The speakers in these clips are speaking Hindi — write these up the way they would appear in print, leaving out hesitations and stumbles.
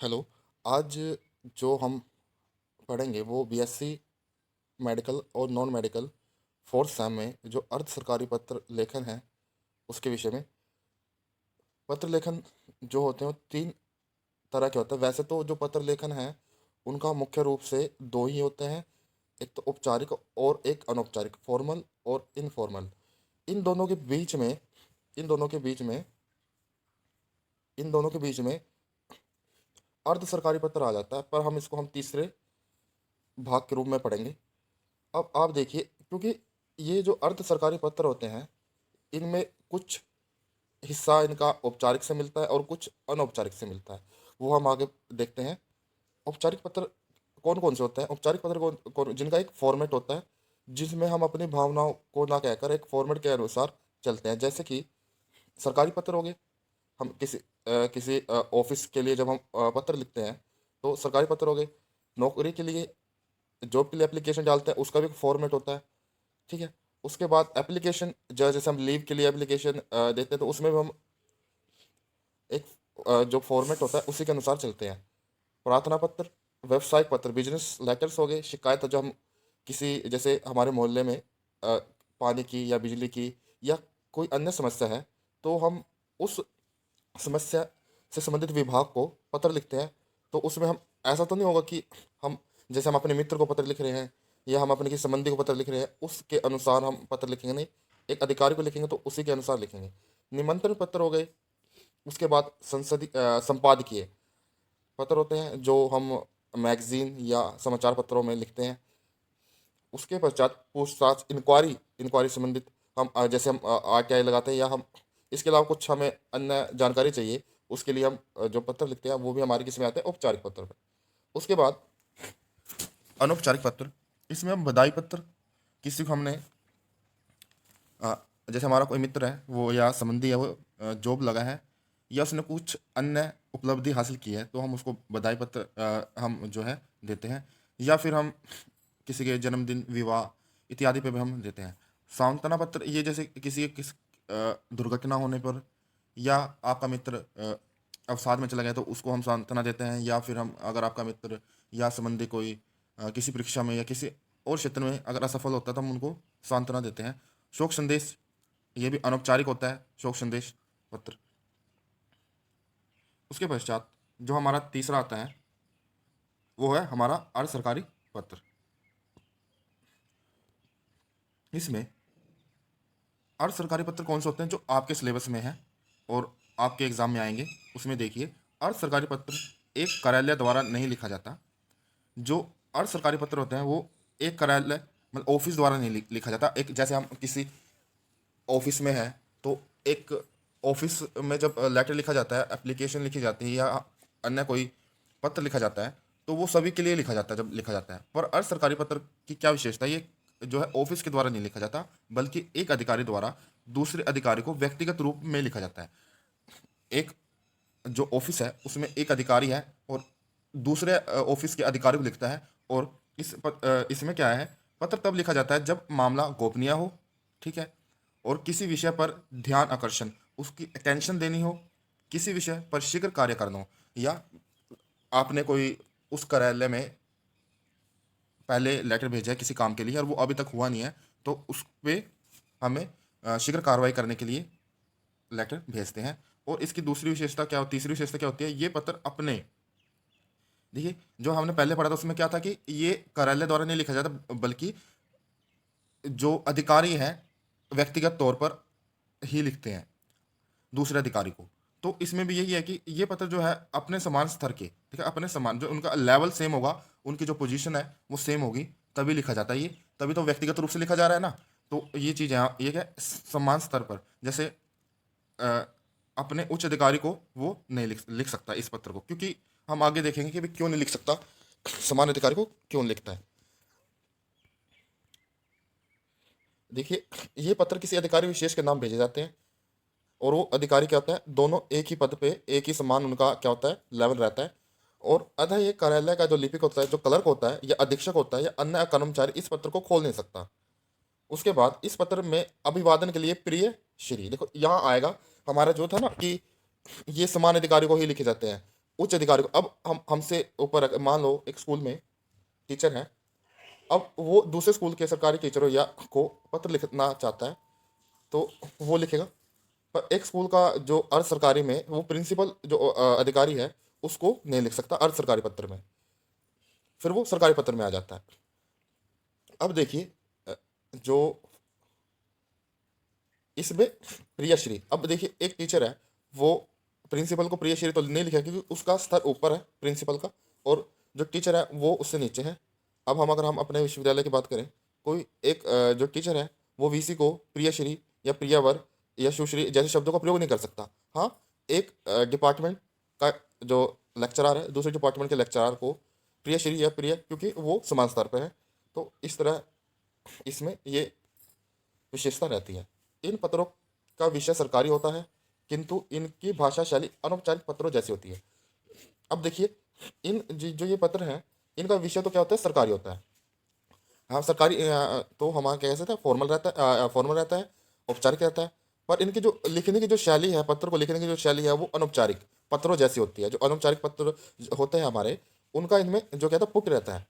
हेलो। आज जो हम पढ़ेंगे वो बीएससी मेडिकल और नॉन मेडिकल फोर्थ सेम में जो अर्ध सरकारी पत्र लेखन है उसके विषय में। पत्र लेखन जो होते हैं वो तीन तरह के होते हैं। वैसे तो जो पत्र लेखन है उनका मुख्य रूप से दो ही होते हैं, एक तो औपचारिक और एक अनौपचारिक, फॉर्मल और इनफॉर्मल। इन दोनों के बीच में इन दोनों के बीच में इन दोनों के बीच में अर्ध सरकारी पत्र आ जाता है, पर हम तीसरे भाग के रूप में पढ़ेंगे। अब आप देखिए, क्योंकि ये जो अर्ध सरकारी पत्र होते हैं इनमें कुछ हिस्सा इनका औपचारिक से मिलता है और कुछ अनौपचारिक से मिलता है, वो हम आगे देखते हैं। औपचारिक पत्र कौन कौन से होते हैं? औपचारिक पत्र जिनका एक फॉर्मेट होता है, जिसमें हम अपनी भावनाओं को ना कहकर एक फॉर्मेट के अनुसार चलते हैं। जैसे कि सरकारी पत्र हो गए, हम किसी ऑफिस के लिए जब हम पत्र लिखते हैं तो सरकारी पत्र हो गए। नौकरी के लिए, जॉब के लिए एप्लीकेशन डालते हैं, उसका भी एक फॉर्मेट होता है। ठीक है। उसके बाद एप्लीकेशन, जैसे हम लीव के लिए एप्लीकेशन देते हैं तो उसमें भी हम एक जो फॉर्मेट होता है उसी के अनुसार चलते हैं। प्रार्थना पत्र, व्यवसायिक पत्र, बिजनेस लेटर्स हो गए। शिकायत जो हम किसी, जैसे हमारे मोहल्ले में पानी की या बिजली की या कोई अन्य समस्या है, तो हम उस समस्या से संबंधित विभाग को पत्र लिखते हैं। तो उसमें हम, ऐसा तो नहीं होगा कि हम, जैसे हम अपने मित्र को पत्र लिख रहे हैं या हम अपने किसी संबंधी को पत्र लिख रहे हैं उसके अनुसार हम पत्र लिखेंगे, नहीं। एक अधिकारी को लिखेंगे तो उसी के अनुसार लिखेंगे। निमंत्रण पत्र हो गए। उसके बाद संपादकीय पत्र होते हैं जो हम मैगजीन या समाचार पत्रों में लिखते हैं। उसके पश्चात पूछताछ, इंक्वायरी, इंक्वायरी संबंधित हम जैसे हम आरटीआई लगाते हैं या हम इसके अलावा कुछ हमें अन्य जानकारी चाहिए, उसके लिए हम जो पत्र लिखते हैं वो भी हमारे किस में आते हैं? औपचारिक पत्र में। उसके बाद अनौपचारिक पत्र, इसमें हम बधाई पत्र, किसी को हमने अ, जैसे हमारा कोई मित्र है वो या संबंधी है, वो जॉब लगा है या उसने कुछ अन्य उपलब्धि हासिल की है, तो हम उसको बधाई पत्र हम जो है देते हैं। या फिर हम किसी के जन्मदिन, विवाह इत्यादि पे भी हम देते हैं। सांत्वना पत्र, ये जैसे दुर्घटना होने पर या आपका मित्र अवसाद में चला गया तो उसको हम सांत्वना देते हैं। या फिर हम, अगर आपका मित्र या संबंधी कोई किसी परीक्षा में या किसी और क्षेत्र में अगर असफल होता है तो हम उनको सांत्वना देते हैं। शोक संदेश, ये भी अनौपचारिक होता है, शोक संदेश पत्र। उसके पश्चात जो हमारा तीसरा आता है वो है हमारा अर्ध सरकारी पत्र। इसमें अर्ध सरकारी पत्र कौन से होते हैं? जो आपके सिलेबस में है और आपके एग्जाम में आएंगे। उसमें देखिए, अर्ध सरकारी पत्र एक कार्यालय द्वारा नहीं लिखा जाता। जो अर्ध सरकारी पत्र होते हैं वो एक कार्यालय, मतलब ऑफिस द्वारा नहीं लिखा जाता। एक, जैसे हम किसी ऑफिस में है तो एक ऑफिस में जब लेटर लिखा जाता है, एप्लीकेशन लिखी जाती है या अन्य कोई पत्र लिखा जाता है, तो वो सभी के लिए लिखा जाता है जब लिखा जाता है। पर अर्ध सरकारी पत्र की क्या विशेषता है? ये जो है ऑफिस के द्वारा नहीं लिखा जाता, बल्कि एक अधिकारी द्वारा दूसरे अधिकारी को व्यक्तिगत रूप में लिखा जाता है। एक जो ऑफिस है उसमें एक अधिकारी है और दूसरे ऑफिस के अधिकारी को लिखता है। और इसमें क्या है, पत्र तब लिखा जाता है जब मामला गोपनीय हो, ठीक है, और किसी विषय पर ध्यान आकर्षण, उसकी अटेंशन देनी हो, किसी विषय पर शीघ्र कार्य करना हो, या आपने कोई उस कार्यालय में पहले लेटर भेजा है किसी काम के लिए और वो अभी तक हुआ नहीं है, तो उस पे हमें शीघ्र कार्रवाई करने के लिए लेटर भेजते हैं। और इसकी दूसरी विशेषता क्या होती है, तीसरी विशेषता क्या होती है? ये पत्र अपने, देखिए, जो हमने पहले पढ़ा था उसमें क्या था कि ये कार्यालय द्वारा नहीं लिखा जाता, बल्कि जो अधिकारी हैं व्यक्तिगत तौर पर ही लिखते हैं दूसरे अधिकारी को। तो इसमें भी यही है कि ये पत्र जो है अपने समान स्तर के, ठीक है, अपने समान, जो उनका लेवल सेम होगा, उनकी जो पोजीशन है वो सेम होगी, तभी लिखा जाता है ये। तभी तो व्यक्तिगत रूप से लिखा जा रहा है ना। तो ये चीज़ यहाँ, ये क्या है, समान स्तर पर। जैसे अ, अपने उच्च अधिकारी को वो नहीं लिख सकता इस पत्र को, क्योंकि हम आगे देखेंगे कि भी क्यों नहीं लिख सकता, समान अधिकारी को क्यों लिखता है। देखिए, ये पत्र किसी अधिकारी विशेष के नाम भेजे जाते हैं और वो अधिकारी क्या होता है, दोनों एक ही पद पे, एक ही समान उनका क्या होता है, लेवल रहता है। और अतः ये कार्यालय का जो लिपिक होता है, जो क्लर्क होता है या अधीक्षक होता है या अन्य कर्मचारी इस पत्र को खोल नहीं सकता। उसके बाद इस पत्र में अभिवादन के लिए प्रिय श्री, देखो यहाँ आएगा, हमारा जो था ना कि ये समान अधिकारी को ही लिखे जाते हैं, उच्च अधिकारी को, अब हम हमसे ऊपर मान लो एक स्कूल में टीचर है, अब वो दूसरे स्कूल के सरकारी टीचरों या को पत्र लिखना चाहता है तो वो लिखेगा। पर एक स्कूल का जो अर्ध सरकारी में वो प्रिंसिपल जो अधिकारी है उसको नहीं लिख सकता अर्ध सरकारी पत्र में, फिर वो सरकारी पत्र में आ जाता है। अब देखिए जो इसमें प्रियश्री, अब देखिए एक टीचर है वो प्रिंसिपल को प्रियश्री तो नहीं लिखा क्योंकि उसका स्तर ऊपर है प्रिंसिपल का, और जो टीचर है वो उससे नीचे है। अब अगर हम अपने विश्वविद्यालय की बात करें, कोई एक जो टीचर है वो वीसी को प्रियश्री या प्रियवर या सुश्री जैसे शब्दों का प्रयोग नहीं कर सकता। हाँ, एक डिपार्टमेंट का जो लेक्चरर है दूसरे डिपार्टमेंट के लेक्चरर को प्रियश्री या प्रिय, क्योंकि वो समान स्तर पर है। तो इस तरह इसमें ये विशेषता रहती है। इन पत्रों का विषय सरकारी होता है किंतु इनकी भाषा शैली अनौपचारिक पत्रों जैसी होती है। अब देखिए इन जो ये पत्र हैं इनका विषय तो क्या होता है, सरकारी होता है। हाँ सरकारी तो हमारा क्या कह सकते हैं, फॉर्मल रहता है, औपचारिक रहता है। पर इनकी जो लिखने की जो शैली है, पत्र को लिखने की जो शैली है वो अनौपचारिक पत्रों जैसी होती है। जो अनौपचारिक पत्र होते हैं हमारे, उनका इनमें जो कहता है पुट रहता है।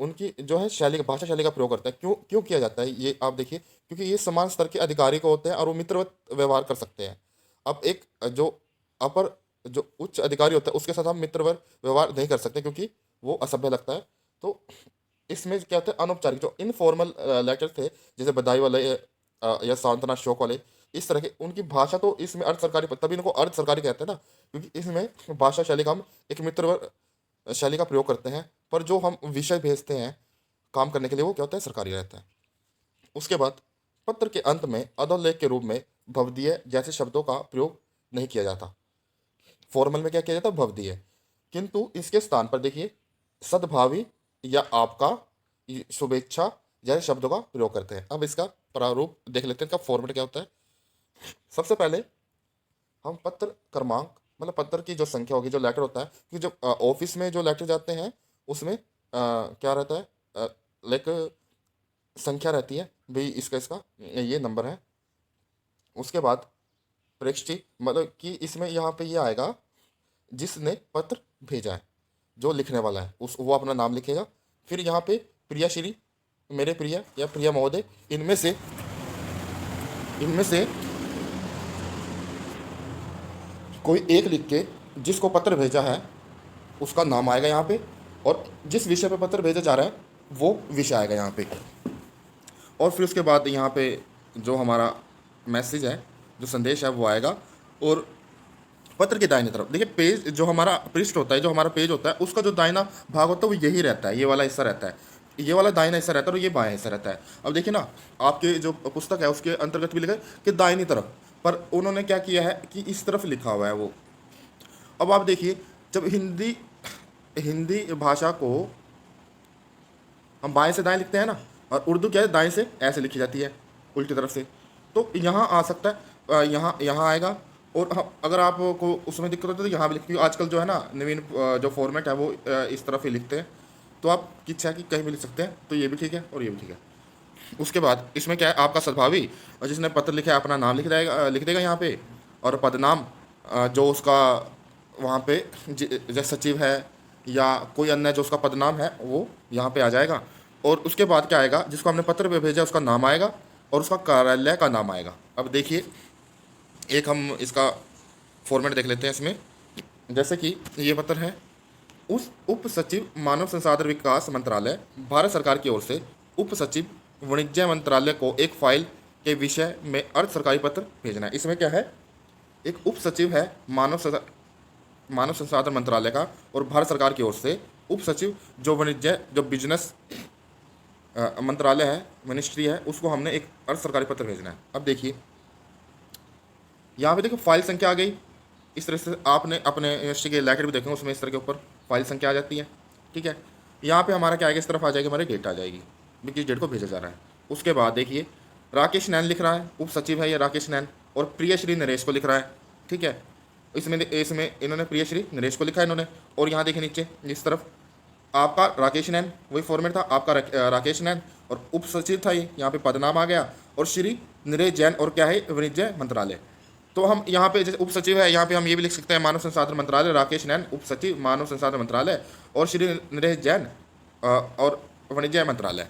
उनकी जो है शैली, भाषा शैली का प्रयोग करता है। क्यों क्यों किया जाता है ये आप देखिए, क्योंकि ये समान स्तर के अधिकारी को होते हैं और वो मित्रवत व्यवहार कर सकते हैं। अब एक जो अपर जो उच्च अधिकारी होता है उसके साथ हम मित्रवत व्यवहार नहीं कर सकते क्योंकि वो असभ्य लगता है। तो इसमें क्या होता है, अनौपचारिक जो इनफॉर्मल लेटर थे जैसे बधाई वाले या सांत्वना शोक वाले, इस तरह के उनकी भाषा तो इसमें अर्ध सरकारी, तभी इनको अर्ध सरकारी कहते हैं ना, क्योंकि इसमें भाषा शैली का हम एक मित्रवत शैली का प्रयोग करते हैं। पर जो हम विषय भेजते हैं काम करने के लिए वो क्या होता है, सरकारी रहता है। उसके बाद पत्र के अंत में अधोलेख के रूप में भवदीय जैसे शब्दों का प्रयोग नहीं किया जाता। फॉर्मल में क्या किया जाता है, भवदीय, किंतु इसके स्थान पर देखिए सद्भावी या आपका, शुभेच्छा जैसे शब्दों का प्रयोग करते हैं। अब इसका प्रारूप देख लेते हैं, इसका फॉर्मेट क्या होता है। सबसे पहले हम पत्र क्रमांक, मतलब पत्र की जो संख्या होगी, जो लेटर होता है, कि जो ऑफिस में जो लेटर जाते हैं उसमें क्या रहता है, लाइक संख्या रहती है भाई, इसका ये नंबर है। उसके बाद प्रेक्षी, मतलब कि इसमें यहाँ पे ये आएगा जिसने पत्र भेजा है, जो लिखने वाला है उस वो अपना नाम लिखेगा। फिर यहाँ पे प्रिया श्री, मेरे प्रिय या प्रिया महोदय, इनमें से कोई एक लिख के जिसको पत्र भेजा है उसका नाम आएगा यहाँ पे, और जिस विषय पे पत्र भेजा जा रहा है वो विषय आएगा यहाँ पे। और फिर उसके बाद यहाँ पे जो हमारा मैसेज है, जो संदेश है वो आएगा। और पत्र के दाहिने तरफ देखिए पेज, जो हमारा पृष्ठ होता है, जो हमारा पेज होता है, उसका जो दाहिना भाग होता है वो यही रहता है, ये वाला हिस्सा रहता है, ये वाला दाहिना हिस्सा रहता है और ये बायां हिस्सा रहता है। अब देखिए ना, आपके जो पुस्तक है उसके अंतर्गत भी लिखा है कि दाहिनी तरफ, पर उन्होंने क्या किया है कि इस तरफ लिखा हुआ है वो। अब आप देखिए, जब हिंदी हिंदी भाषा को हम बाएं से दाएं लिखते हैं ना, और उर्दू क्या है, दाएं से ऐसे लिखी जाती है, उल्टी तरफ से, तो यहाँ आ सकता है, यहाँ आएगा। और अगर आपको उसमें दिक्कत होती है तो यहाँ भी लिख, क्योंकि आजकल जो है ना नवीन जो फॉर्मेट है वो इस तरफ ही लिखते हैं, तो आप इच्छा की कहीं भी लिख सकते हैं, तो ये भी ठीक है और ये भी ठीक है। उसके बाद इसमें क्या है, आपका सद्भावी और जिसने पत्र लिखा है अपना नाम लिख देगा यहाँ पे, और पदनाम जो उसका वहाँ पे जैसे सचिव है या कोई अन्य जो उसका पदनाम है वो यहाँ पे आ जाएगा। और उसके बाद क्या आएगा, जिसको हमने पत्र पे भेजा उसका नाम आएगा और उसका कार्यालय का नाम आएगा। अब देखिए एक हम इसका फॉर्मेट देख लेते हैं इसमें, जैसे कि ये पत्र है, उस उप सचिव मानव संसाधन विकास मंत्रालय भारत सरकार की ओर से उप सचिव वाणिज्य मंत्रालय को एक फाइल के विषय में अर्ध सरकारी पत्र भेजना है। इसमें क्या है, एक उप सचिव है मानव संसाधन मंत्रालय का, और भारत सरकार की ओर से उप सचिव जो वाणिज्य जो बिजनेस मंत्रालय है, मिनिस्ट्री है, उसको हमने एक अर्ध सरकारी पत्र भेजना है। अब देखिए यहाँ पे देखो फाइल संख्या आ गई। इस तरह से आपने अपने यूनिवर्सिटी के लेटर भी देखेंगे उसमें इस तरह के ऊपर फाइल संख्या आ जाती है, ठीक है। यहाँ पे हमारा क्या आएगा, इस तरफ आ जाएगी हमारी डेट आ जाएगी भी किस डेट को भेजा जा रहा है। उसके बाद देखिए राकेश नैन लिख रहा है, उप सचिव है ये राकेश नैन, और प्रियश्री नरेश को लिख रहा है, ठीक है। इसमें इन्होंने प्रियश्री नरेश को लिखा है इन्होंने, और यहाँ देखिए नीचे इस तरफ आपका राकेश नैन, वही फॉर्मेट था आपका राकेश नैन, और उप सचिव था ये, यहाँ पे पदनाम आ गया, और श्री नरेश जैन, और क्या है वाणिज्य मंत्रालय। तो हम यहाँ पे जैसे उप सचिव है, यहाँ पे हम ये भी लिख सकते हैं मानव संसाधन मंत्रालय, राकेश नैन उप सचिव मानव संसाधन मंत्रालय, और श्री नरेश जैन और वाणिज्य मंत्रालय।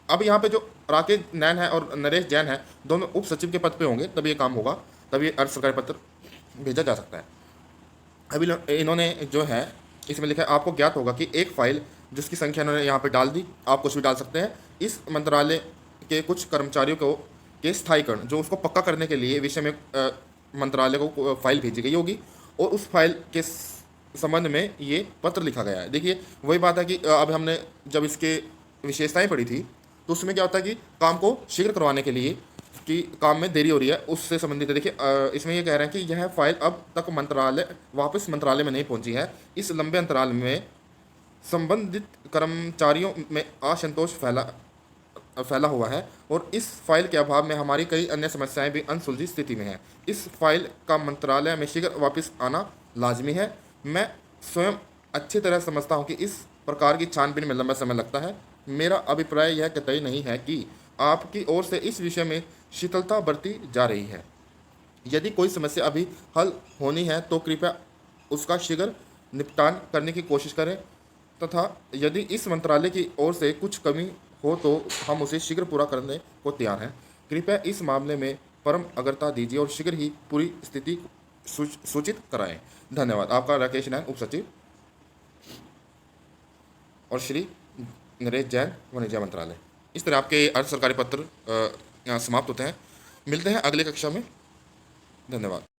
अब यहाँ पे जो राकेश नैन है और नरेश जैन है, दोनों उप सचिव के पद पे होंगे, तब ये काम होगा, तब ये अर्ध सरकारी पत्र भेजा जा सकता है। अभी इन्होंने जो है इसमें लिखा है, आपको ज्ञात होगा कि एक फाइल जिसकी संख्या इन्होंने यहाँ पे डाल दी, आप कुछ भी डाल सकते हैं, इस मंत्रालय के कुछ कर्मचारियों को के स्थायीकरण, जो उसको पक्का करने के लिए विषय में मंत्रालय को फाइल भेजी गई होगी, और उस फाइल के संबंध में ये पत्र लिखा गया है। देखिए वही बात है कि अब हमने जब इसके विशेषताएं पढ़ी थी, तो उसमें क्या होता है कि काम को शीघ्र करवाने के लिए कि काम में देरी हो रही है उससे संबंधित है। देखिए इसमें ये कह रहे हैं कि यह फाइल अब तक वापस मंत्रालय में नहीं पहुंची है। इस लंबे अंतराल में संबंधित कर्मचारियों में असंतोष फैला हुआ है, और इस फाइल के अभाव में हमारी कई अन्य समस्याएं भी अनसुलझी स्थिति में हैं। इस फाइल का मंत्रालय में शीघ्र वापस आना लाजमी है। मैं स्वयं अच्छी तरह समझता हूं कि इस प्रकार की छानबीन में लंबा समय लगता है। मेरा अभिप्राय यह कतई नहीं है कि आपकी ओर से इस विषय में शीतलता बरती जा रही है। यदि कोई समस्या अभी हल होनी है तो कृपया उसका शीघ्र निपटान करने की कोशिश करें, तथा यदि इस मंत्रालय की ओर से कुछ कमी हो तो हम उसे शीघ्र पूरा करने को तैयार हैं। कृपया इस मामले में परम अग्रता दीजिए और शीघ्र ही पूरी स्थिति सूचित कराएं। धन्यवाद। आपका राकेश नैन उप सचिव और श्री नरेश जैन वाणिज्य मंत्रालय। इस तरह आपके अर्ध सरकारी पत्र यहाँ समाप्त होते हैं। मिलते हैं अगली कक्षा में। धन्यवाद।